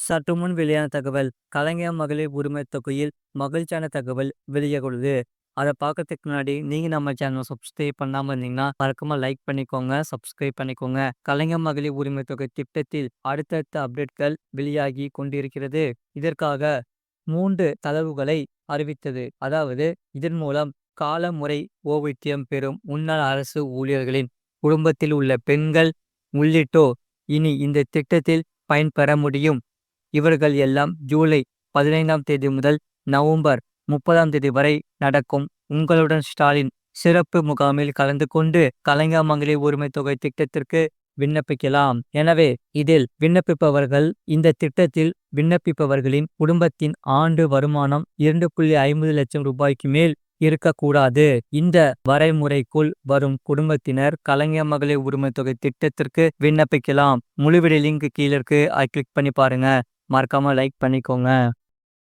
சற்று முன் வெளியான தகவல். கலைஞர் மகளிர் உரிமை தொகையில் மகிழ்ச்சியான தகவல் வெளியாகுது. அதை பார்க்கறதுக்கு முன்னாடி நீங்க நம்ம சேனல் சப்ஸ்கிரைப் பண்ணாம இருந்தீங்கன்னா மறக்காம லைக் பண்ணிக்கோங்க, சப்ஸ்கிரைப் பண்ணிக்கோங்க. கலைஞர் மகளிர் உரிமை தொகை திட்டத்தில் அடுத்தடுத்த அப்டேட்கள் வெளியாகி கொண்டிருக்கிறது. இதற்காக 3 தளர்வுகளை அறிவித்தது. அதாவது இதன் மூலம் காலமுறை ஓய்வூதியம் பெறும் முன்னாள் அரசு ஊழியர்களின் குடும்பத்தில் உள்ள பெண்கள் உள்ளிட்டோர் இனி இந்த திட்டத்தில் பயன்பெற முடியும். இவர்கள் எல்லாம் ஜூலை 15ஆம் தேதி முதல் நவம்பர் 30ஆம் தேதி வரை நடக்கும் உங்களுடன் ஸ்டாலின் சிறப்பு முகாமில் கலந்து கொண்டு கலைஞர் மகளிர் உரிமை தொகை திட்டத்திற்கு விண்ணப்பிக்கலாம். எனவே இதில் விண்ணப்பிப்பவர்கள் இந்த திட்டத்தில் விண்ணப்பிப்பவர்களின் குடும்பத்தின் ஆண்டு வருமானம் 2.50 லட்சம் ரூபாய்க்கு மேல் இருக்கக்கூடாது. இந்த வரைமுறைக்குள் வரும் குடும்பத்தினர் கலைஞர் மகளிர் உரிமை தொகை திட்டத்திற்கு விண்ணப்பிக்கலாம். முழுவிட லிங்க் கீழே இருக்கு, அதை கிளிக் பண்ணி பாருங்க. மறக்காம லைக் பண்ணிக்கோங்க.